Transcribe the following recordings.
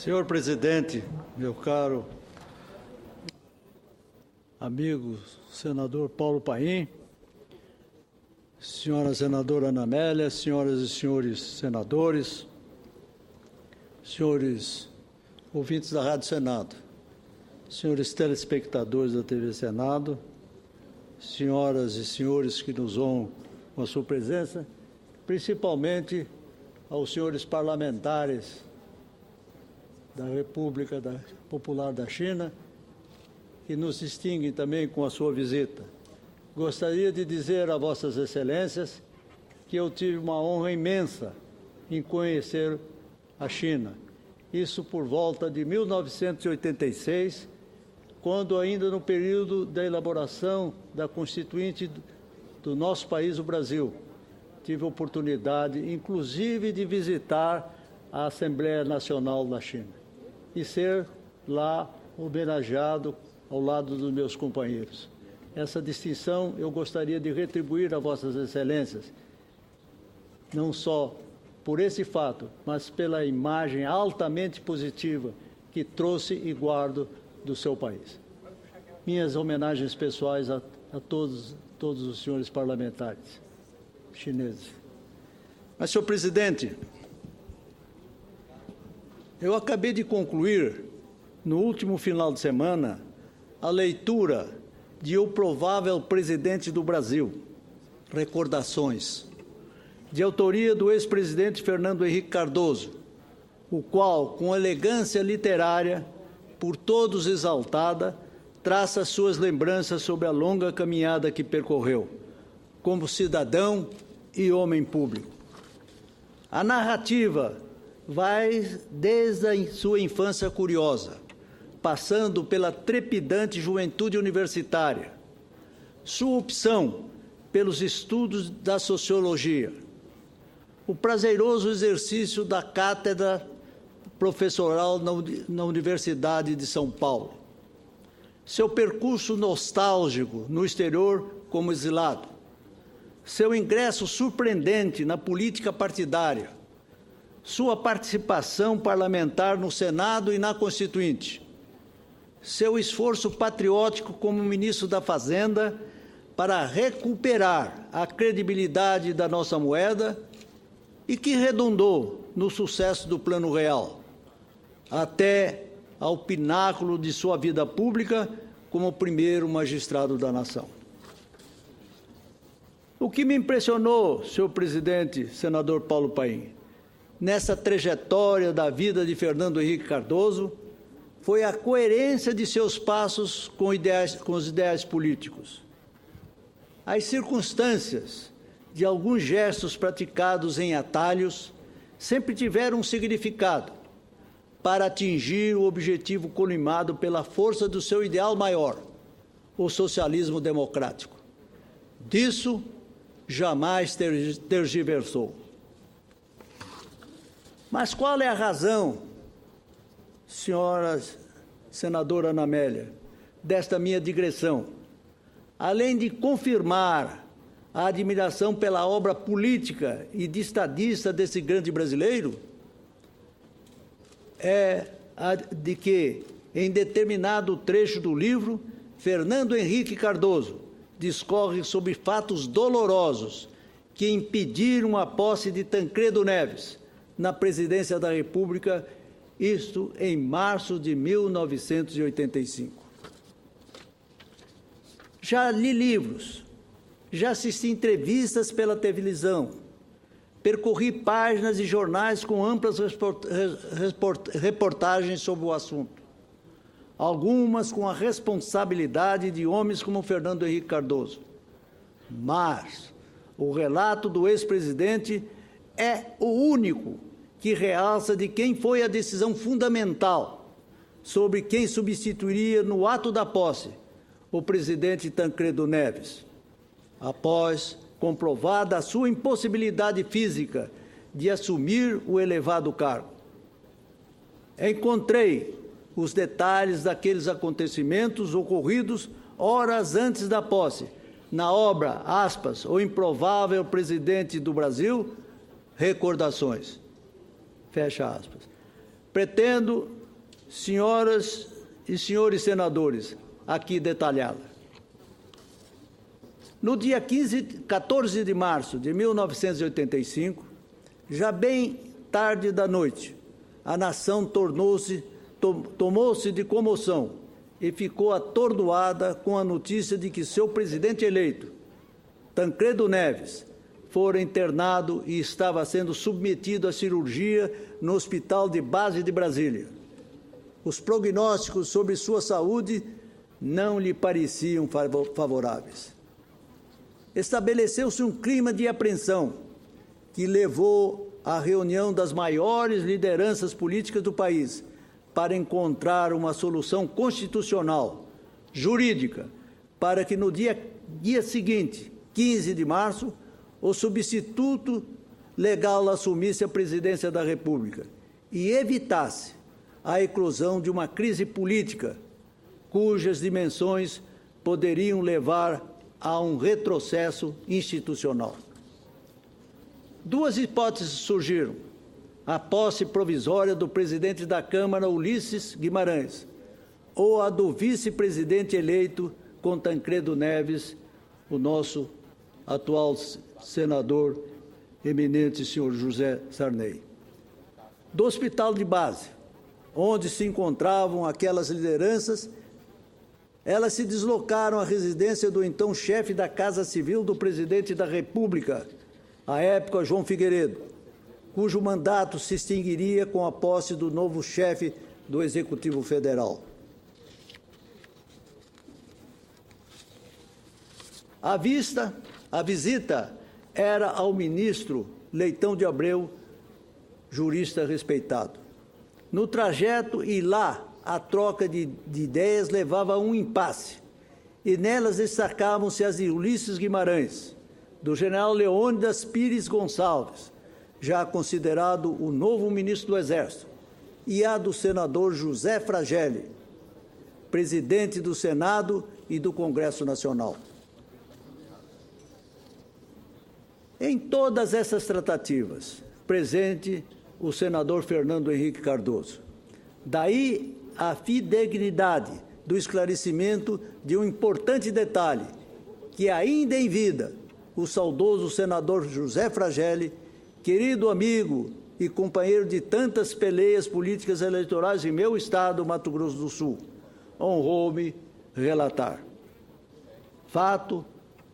Senhor presidente, meu caro amigo senador Paulo Paim, senhora senadora Ana Amélia, senhoras e senhores senadores, senhores ouvintes da Rádio Senado, senhores telespectadores da TV Senado, senhoras e senhores que nos honram com a sua presença, principalmente aos senhores parlamentares da República Popular da China, que nos distinguem também com a sua visita. Gostaria de dizer a Vossas Excelências que eu tive uma honra imensa em conhecer a China. Isso por volta de 1986, quando ainda no período da elaboração da Constituinte do nosso país, o Brasil. Tive a oportunidade, inclusive, de visitar a Assembleia Nacional da China e ser lá homenageado ao lado dos meus companheiros. Essa distinção eu gostaria de retribuir a Vossas Excelências, não só por esse fato, mas pela imagem altamente positiva que trouxe e guardo do seu país. Minhas homenagens pessoais a todos os senhores parlamentares chineses. Mas, senhor presidente, eu acabei de concluir, no último final de semana, a leitura de O Provável Presidente do Brasil, Recordações, de autoria do ex-presidente Fernando Henrique Cardoso, o qual, com elegância literária, por todos exaltada, traça suas lembranças sobre a longa caminhada que percorreu, como cidadão e homem público. A narrativa vai desde a sua infância curiosa, passando pela trepidante juventude universitária, sua opção pelos estudos da sociologia, o prazeroso exercício da cátedra professoral na Universidade de São Paulo, seu percurso nostálgico no exterior como exilado, seu ingresso surpreendente na política partidária, sua participação parlamentar no Senado e na Constituinte, seu esforço patriótico como ministro da Fazenda para recuperar a credibilidade da nossa moeda e que redundou no sucesso do Plano Real, até ao pináculo de sua vida pública como primeiro magistrado da nação. O que me impressionou, senhor presidente, senador Paulo Paim, nessa trajetória da vida de Fernando Henrique Cardoso, foi a coerência de seus passos com os ideais políticos. As circunstâncias de alguns gestos praticados em atalhos sempre tiveram um significado para atingir o objetivo colimado pela força do seu ideal maior, o socialismo democrático. Disso jamais tergiversou. Mas qual é a razão, senhora senadora Ana Amélia, desta minha digressão? Além de confirmar a admiração pela obra política e de estadista desse grande brasileiro, é a de que, em determinado trecho do livro, Fernando Henrique Cardoso discorre sobre fatos dolorosos que impediram a posse de Tancredo Neves na presidência da República, isto em março de 1985. Já li livros, já assisti entrevistas pela televisão, percorri páginas de jornais com amplas reportagens sobre o assunto, algumas com a responsabilidade de homens como Fernando Henrique Cardoso. Mas o relato do ex-presidente é o único que realça de quem foi a decisão fundamental sobre quem substituiria no ato da posse o presidente Tancredo Neves, após comprovada a sua impossibilidade física de assumir o elevado cargo. Encontrei os detalhes daqueles acontecimentos ocorridos horas antes da posse, na obra, aspas, O Improvável Presidente do Brasil, Recordações, fecha aspas. Pretendo, senhoras e senhores senadores, aqui detalhá-la. No dia 14 de março de 1985, já bem tarde da noite, a nação tomou-se de comoção e ficou atordoada com a notícia de que seu presidente eleito, Tancredo Neves, fora internado e estava sendo submetido à cirurgia no Hospital de Base de Brasília. Os prognósticos sobre sua saúde não lhe pareciam favoráveis. Estabeleceu-se um clima de apreensão que levou à reunião das maiores lideranças políticas do país para encontrar uma solução constitucional, jurídica, para que no dia seguinte, 15 de março, o substituto legal assumisse a presidência da República e evitasse a eclosão de uma crise política cujas dimensões poderiam levar a um retrocesso institucional. Duas hipóteses surgiram: a posse provisória do presidente da Câmara, Ulisses Guimarães, ou a do vice-presidente eleito com Tancredo Neves, o nosso atual senador eminente, senhor José Sarney. Do Hospital de Base, onde se encontravam aquelas lideranças, elas se deslocaram à residência do então chefe da Casa Civil do presidente da República, à época João Figueiredo, cujo mandato se extinguiria com a posse do novo chefe do Executivo Federal. A visita era ao ministro Leitão de Abreu, jurista respeitado. No trajeto e lá, a troca de ideias levava a um impasse, e nelas destacavam-se as de Ulisses Guimarães, do general Leônidas Pires Gonçalves, já considerado o novo ministro do Exército, e a do senador José Fragelli, presidente do Senado e do Congresso Nacional. Em todas essas tratativas, presente o senador Fernando Henrique Cardoso. Daí a fidedignidade do esclarecimento de um importante detalhe, que ainda em vida, o saudoso senador José Fragelli, querido amigo e companheiro de tantas peleias políticas eleitorais em meu estado, Mato Grosso do Sul, honrou-me relatar. Fato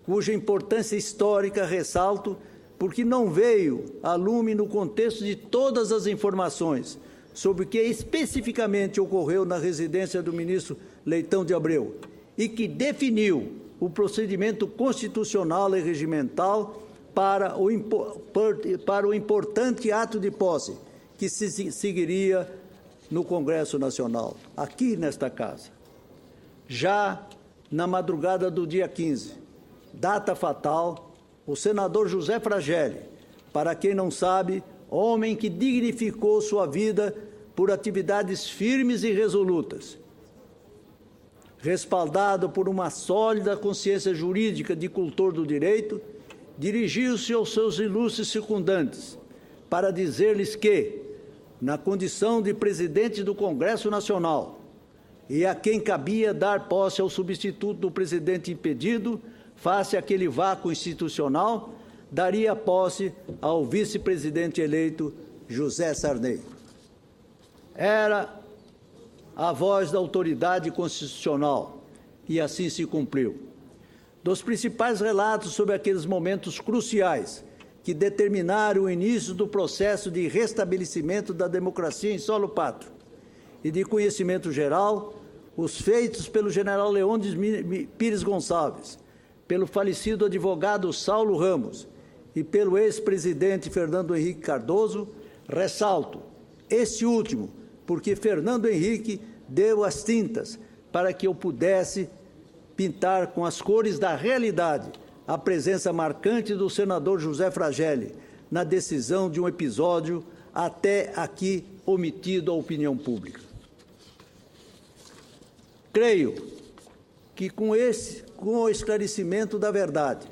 cuja importância histórica ressalto, porque não veio a lume no contexto de todas as informações sobre o que especificamente ocorreu na residência do ministro Leitão de Abreu e que definiu o procedimento constitucional e regimental para o importante ato de posse que se seguiria no Congresso Nacional, aqui nesta casa. Já na madrugada do dia 15, data fatal, o senador José Fragelli, para quem não sabe, homem que dignificou sua vida por atividades firmes e resolutas, respaldado por uma sólida consciência jurídica de cultor do direito, dirigiu-se aos seus ilustres circundantes para dizer-lhes que, na condição de presidente do Congresso Nacional, e a quem cabia dar posse ao substituto do presidente impedido, face àquele vácuo institucional, daria posse ao vice-presidente eleito José Sarney. Era a voz da autoridade constitucional, e assim se cumpriu. Dos principais relatos sobre aqueles momentos cruciais que determinaram o início do processo de restabelecimento da democracia em solo pátrio e de conhecimento geral, os feitos pelo general Leônidas Pires Gonçalves, pelo falecido advogado Saulo Ramos e pelo ex-presidente Fernando Henrique Cardoso, ressalto este último, porque Fernando Henrique deu as tintas para que eu pudesse pintar com as cores da realidade a presença marcante do senador José Fragelli na decisão de um episódio até aqui omitido à opinião pública. Creio que com o esclarecimento da verdade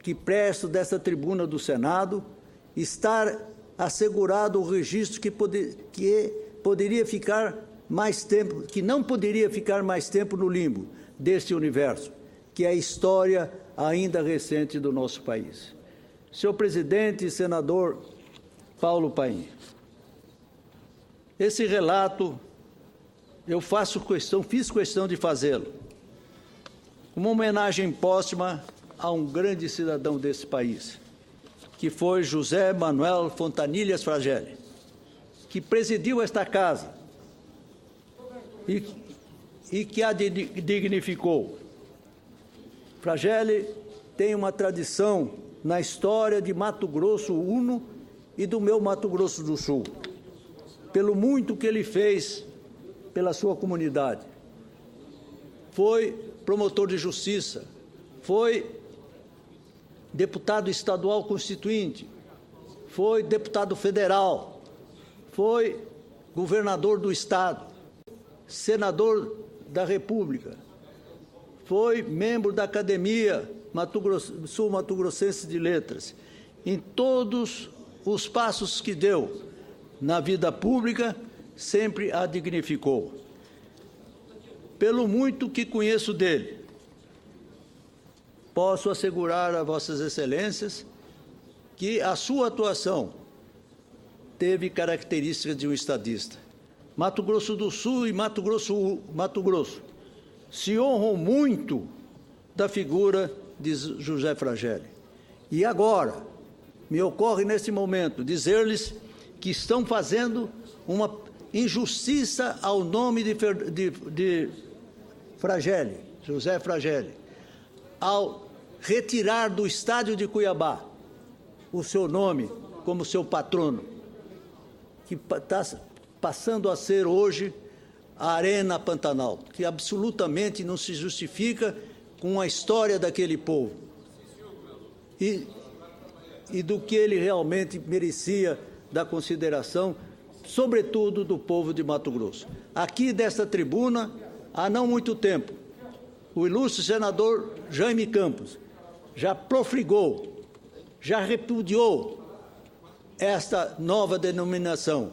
que presto desta tribuna do Senado, está assegurado o registro que poderia ficar mais tempo, que não poderia ficar mais tempo no limbo deste universo, que é a história ainda recente do nosso país. Senhor presidente e senador Paulo Paim, esse relato eu fiz questão de fazê-lo, uma homenagem póstuma a um grande cidadão desse país, que foi José Manuel Fontanilhas Fragelli, que presidiu esta casa e que a dignificou. Fragelli tem uma tradição na história de Mato Grosso Uno e do meu Mato Grosso do Sul, pelo muito que ele fez pela sua comunidade. Foi promotor de justiça, foi deputado estadual constituinte, foi deputado federal, foi governador do Estado, senador da República, foi membro da Academia Sul-Mato Grossense de Letras. Em todos os passos que deu na vida pública, sempre a dignificou. Pelo muito que conheço dele, posso assegurar a Vossas Excelências que a sua atuação teve características de um estadista. Mato Grosso do Sul e Mato Grosso se honram muito da figura de José Fragelli. E agora, me ocorre nesse momento dizer-lhes que estão fazendo uma injustiça ao nome de Fragelli, José Fragelli, ao retirar do estádio de Cuiabá o seu nome como seu patrono, que está passando a ser hoje a Arena Pantanal, que absolutamente não se justifica com a história daquele povo e do que ele realmente merecia da consideração, sobretudo do povo de Mato Grosso. Aqui desta tribuna, há não muito tempo, o ilustre senador Jaime Campos já profligou, já repudiou esta nova denominação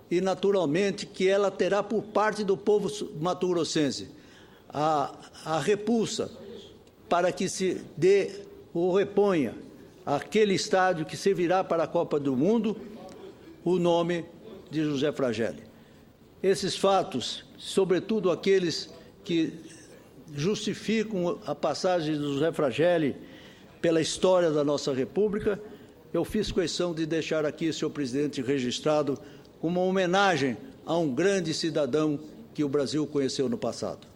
e, naturalmente, que ela terá por parte do povo mato-grossense a repulsa para que se dê ou reponha aquele estádio que servirá para a Copa do Mundo o nome de José Fragelli. Esses fatos, sobretudo aqueles que justificam a passagem de José Fragelli pela história da nossa República, eu fiz questão de deixar aqui, senhor presidente, registrado como uma homenagem a um grande cidadão que o Brasil conheceu no passado.